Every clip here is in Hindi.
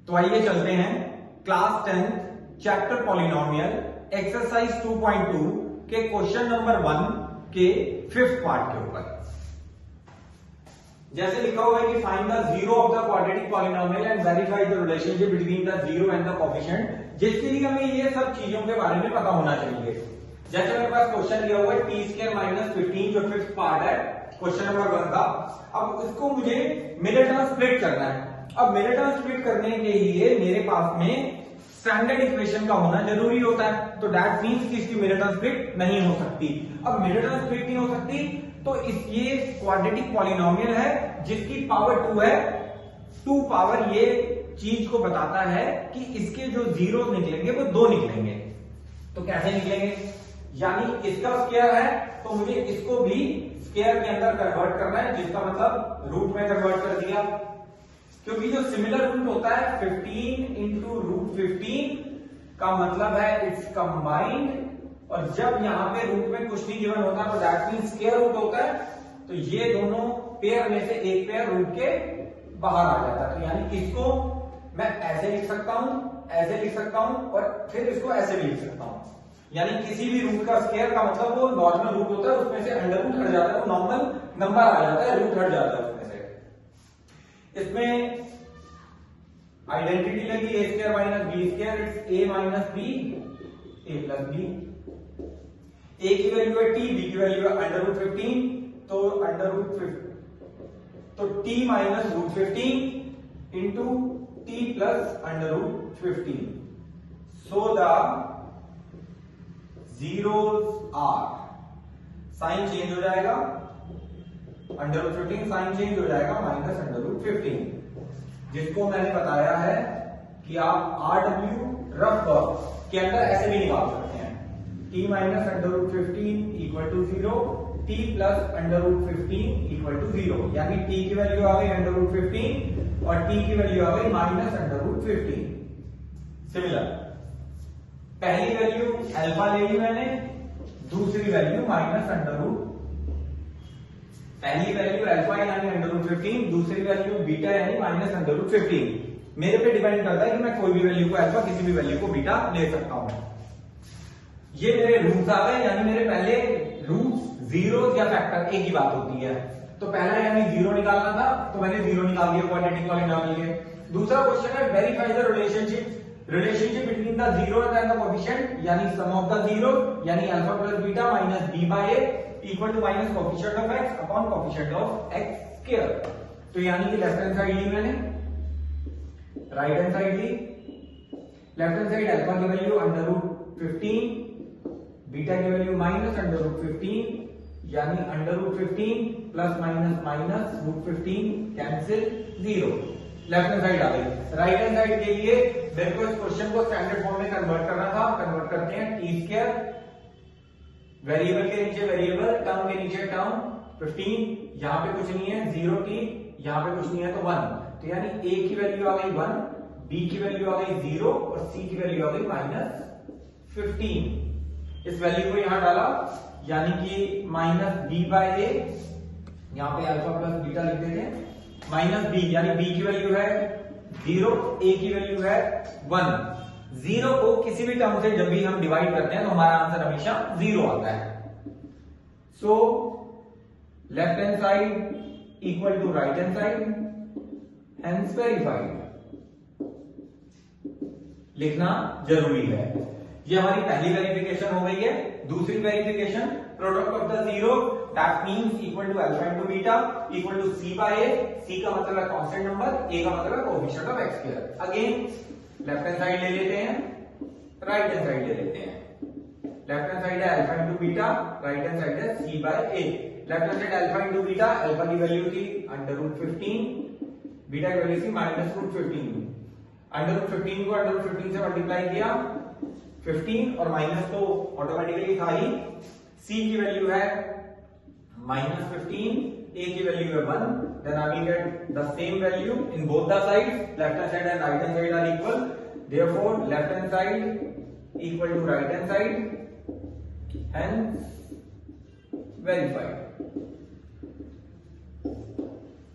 तो आइए चलते हैं क्लास 10 चैप्टर पॉलिनोमियल एक्सरसाइज 2.2 के क्वेश्चन नंबर 1 के 5th पार्ट के ऊपर। जैसे लिखा हुआ है कि find the zero of the quadratic polynomial and verify the relationship between the zero and the coefficient, जिसके लिए हमें ये सब चीजों के बारे में पता होना चाहिए। जैसे मेरे पास क्वेश्चन दिया हुआ है t² - 15 जो 5th पार्ट है क्वेश्चन नंबर 1 का। अब इसको मुझे मिनट में स्प्लिट करना है। अब मिनट में स्प्लिट करने के लिए मेरे पास में स्टैंडर्ड इक्वेशन का होना जरूरी होता है, तो दैट मींस कि इसकी मिनट में स्प्लिट नहीं हो सकती। अब मिनट में स्प्लिट नहीं हो सकती तो ये क्वाड्रेटिक पॉलिनोमियल है जिसकी पावर 2 है। 2 पावर ये चीज को बताता है कि इसके जो जीरो निकलेंगे वो 2 निकलेंगे। तो कैसे निकलेंगे, यानी इसका स्क्वायर है तो मुझे इसको भी स्क्वायर के अंदर कन्वर्ट करना है, जिसका मतलब रूट में कन्वर्ट कर दिया। क्योंकि जो सिमिलर रूट होता है 15 इंटू रूट 15 का मतलब है इट्स कंबाइंड, और जब यहां पे रूट में कुछ नहीं गिवन होता तो दैट मींस स्क्वायर रूट होता है। तो ये दोनों पेयर में से एक पेयर रूट के बाहर आ जाता है। तो यानी इसको मैं ऐसे लिख सकता हूं, ऐसे लिख सकता हूं और फिर इसको ऐसे भी लिख सकता हूं। यानी किसी भी रूट का स्क्वायर का मतलब वो नॉर्मल रूट होता है, उसमें से अंडर रूट हट जाता है, वो नॉर्मल नंबर आ जाता है, रूट हट जाता है उसमें से। इसमें आइडेंटिटी लगी a² - b², it's a - b a + b। a की वैल्यू है t, b की वैल्यू है √15, तो t - √15 into t plus √15। So the zeros are, sign change हो जाएगा, √15 साइन चेंज हो जाएगा -√15, जिसको मैंने बताया है कि आप RW रफ के अंदर ऐसे भी निकाल सकते हैं। t - √15 = 0, t प्लस √15 = 0, यानी t की वैल्यू आ गई √15 और t की वैल्यू आ गई -√15। सिमिलर पहली वैल्यू अल्फा ले ली मैंने, दूसरी वैल्यू पहली वैल्यू अल्फा यानी √15, दूसरी वैल्यू बीटा यानी -√15। मेरे पे डिपेंड करता है कि मैं कोई भी वैल्यू को अल्फा, किसी भी वैल्यू को बीटा ले सकता हूं। ये मेरे रूट्स आ गए, यानी मेरे पहले रूट्स जीरो या फैक्टर एक ही बात होती है। तो पहला यानी जीरो निकालना था, तो मैंने जीरो निकाल दिया क्वाड्रेटिक पॉलिनोमियल के। दूसरा क्वेश्चन है verify the relationship between the zero and the coefficient, यानी सम ऑफ द जीरो, यानी alpha plus beta minus b by a equal to minus coefficient of x upon coefficient of x square. तो यानी कि लेफ्ट हैंड साइड ली मैंने, राइट हैंड साइड ली। लेफ्ट हैंड साइड अल्फा की वैल्यू √15, बीटा की वैल्यू -√15, यानी √15 plus minus minus √15 cancel 0। Left hand side आ गई। राइट हैंड साइड के लिए मेरे को इस क्वेश्चन को स्टैंडर्ड फॉर्म में कन्वर्ट करना था। कन्वर्ट करते हैं, t², वेरिएबल के नीचे वेरिएबल, टर्म के नीचे टर्म, 15, यहां पे कुछ नहीं है 0t, यहां पे कुछ नहीं है तो 1। तो यानी a की वैल्यू आ गई 1, b की वैल्यू आ गई 0 और c की वैल्यू आ गई -15। इस वैल्यू को यहां डाला, यानी कि -b/a, यहां पे अल्फा प्लस बीटा लिख देते हैं, -b, यानी b की वैल्यू है 0, a की वैल्यू है 1। 0 को किसी भी टर्म से जब भी हम डिवाइड करते हैं तो हमारा आंसर हमेशा 0 आता है। So left hand side equal to right hand side, hence verified लिखना जरूरी है। ये हमारी पहली वेरिफिकेशन हो गई है। दूसरी verification, product of the zero, that means equal to alpha into beta equal to c by a। c का मतलब है कांस्टेंट नंबर, a का मतलब है coefficient of x square. Again left hand side ले लेते हैं, राइट हैंड साइड ले लेते हैं। लेफ्ट हैंड साइड है alpha into beta, right hand side है c by a। Left hand side alpha into beta, alpha की वैल्यू थी √15, बीटा की वैल्यू थी -√15। √15 को √15 से मल्टीप्लाई किया, 15 और माइनस तो ऑटोमेटिकली था ही। c की वैल्यू है -15, a की वैल्यू है 1, then I will get the same value in both the sides, left hand side and right hand side are equal, therefore left hand side equal to right hand side, hence verified।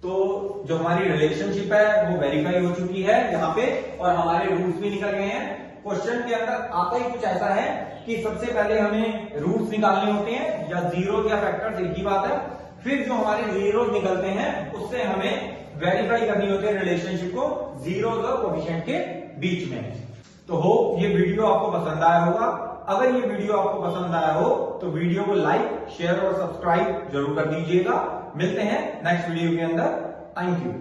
तो जो हमारी रिलेशनशिप है वो वेरीफाई हो चुकी है यहाँ पे, और हमारे रूट्स भी निकल गए हैं। क्वेश्चन के अंदर आता ही कुछ ऐसा है कि सबसे पहले हमें रूट्स निकालने होते हैं, या जीरो या फैक्टर्स एक ही बात है। फिर जो हमारे जीरो निकलते हैं उससे हमें वेरीफाई करनी होती है रिलेशनशिप को जीरोस और कोएफिशिएंट के बीच में। तो होप ये वीडियो आपको पसंद आया होगा। अगर ये वीडियो आपको पसंद आया हो तो वीडियो को लाइक, शेयर और सब्सक्राइब जरूर कर दीजिएगा। मिलते हैं नेक्स्ट वीडियो के अंदर। Thank you.